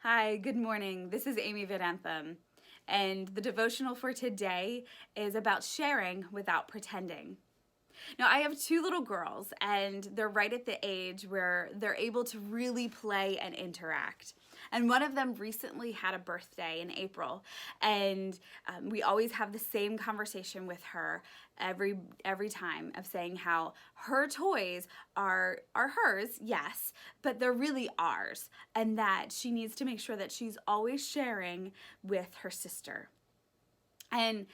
Hi, good morning. This is Amy Vidantham, and the devotional for today is about sharing without pretending. Now, I have two little girls, and they're right at the age where they're able to really play and interact. And one of them recently had a birthday in April, and we always have the same conversation with her every time of saying how her toys are hers, yes, but they're really ours, and that she needs to make sure that she's always sharing with her sister. And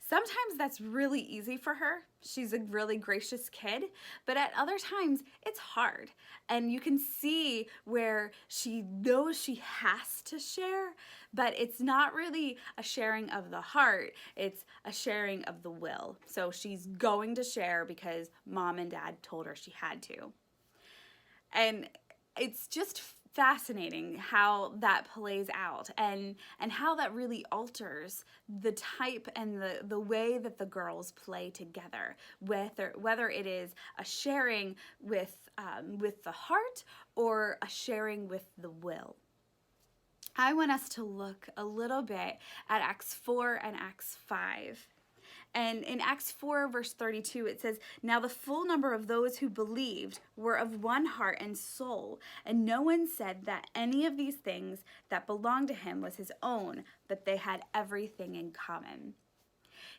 sometimes that's really easy for her. She's a really gracious kid, but at other times it's hard. And you can see where she knows she has to share, but it's not really a sharing of the heart, it's a sharing of the will. So she's going to share because mom and dad told her she had to. And it's just fascinating how that plays out and how that really alters the type and the way that the girls play together, whether it is a sharing with the heart or a sharing with the will. I want us to look a little bit at Acts 4 and Acts 5. And in Acts 4, verse 32, it says, "Now the full number of those who believed were of one heart and soul, and no one said that any of these things that belonged to him was his own, but they had everything in common."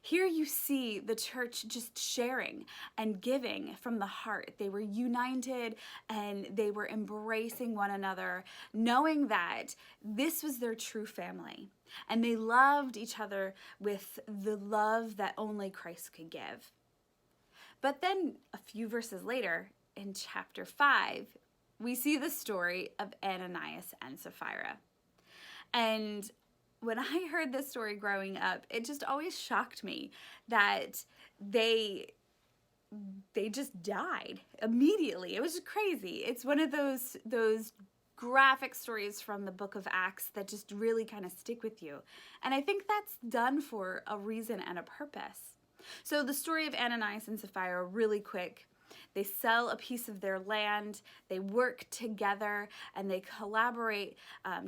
Here you see the church just sharing and giving from the heart. They were united and they were embracing one another, knowing that this was their true family. And they loved each other with the love that only Christ could give. But then a few verses later, in chapter 5, we see the story of Ananias and Sapphira. And when I heard this story growing up, it just always shocked me that they just died immediately. It was just crazy. It's one of those graphic stories from the book of Acts that just really kind of stick with you. And I think that's done for a reason and a purpose. So the story of Ananias and Sapphira, really quick. They sell a piece of their land, they work together, and they collaborate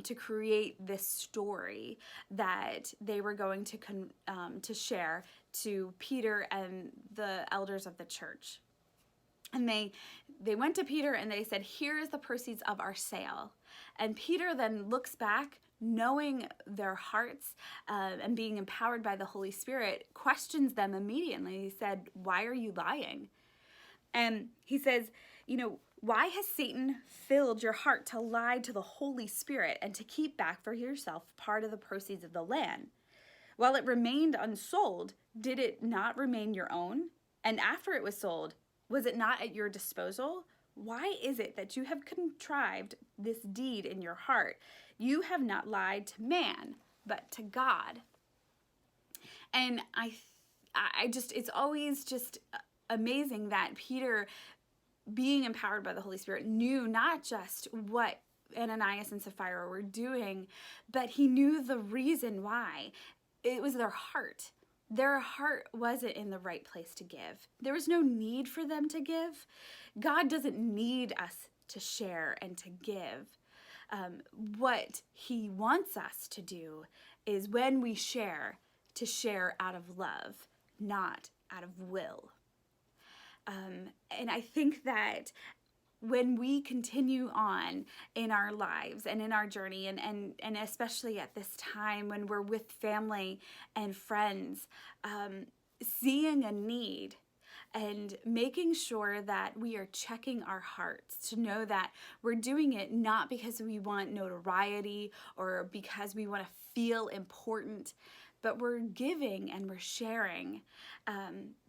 to create this story that they were going to share to Peter and the elders of the church. And they went to Peter and they said, "Here is the proceeds of our sale." And Peter then looks back, knowing their hearts and being empowered by the Holy Spirit, questions them immediately. He said, "Why are you lying?" And he says, "Why has Satan filled your heart to lie to the Holy Spirit and to keep back for yourself part of the proceeds of the land? While it remained unsold, did it not remain your own? And after it was sold, was it not at your disposal? Why is it that you have contrived this deed in your heart? You have not lied to man, but to God." And it's always just amazing that Peter, being empowered by the Holy Spirit, knew not just what Ananias and Sapphira were doing, but he knew the reason why. It was their heart. Their heart wasn't in the right place to give. There was no need for them to give. God doesn't need us to share and to give. What he wants us to do is when we share, to share out of love, not out of will. And I think that when we continue on in our lives and in our journey, and especially at this time when we're with family and friends, seeing a need and making sure that we are checking our hearts to know that we're doing it not because we want notoriety or because we want to feel important, but we're giving and we're sharing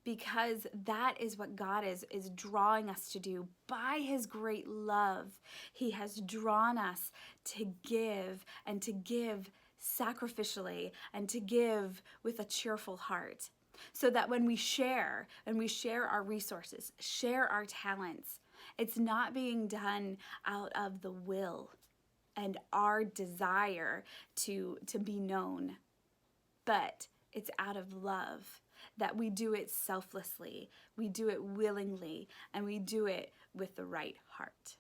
because that is what God is drawing us to do. By his great love, he has drawn us to give, and to give sacrificially, and to give with a cheerful heart. So that when we share, our resources, share our talents, it's not being done out of the will and our desire to be known, but it's out of love that we do it selflessly, we do it willingly, and we do it with the right heart.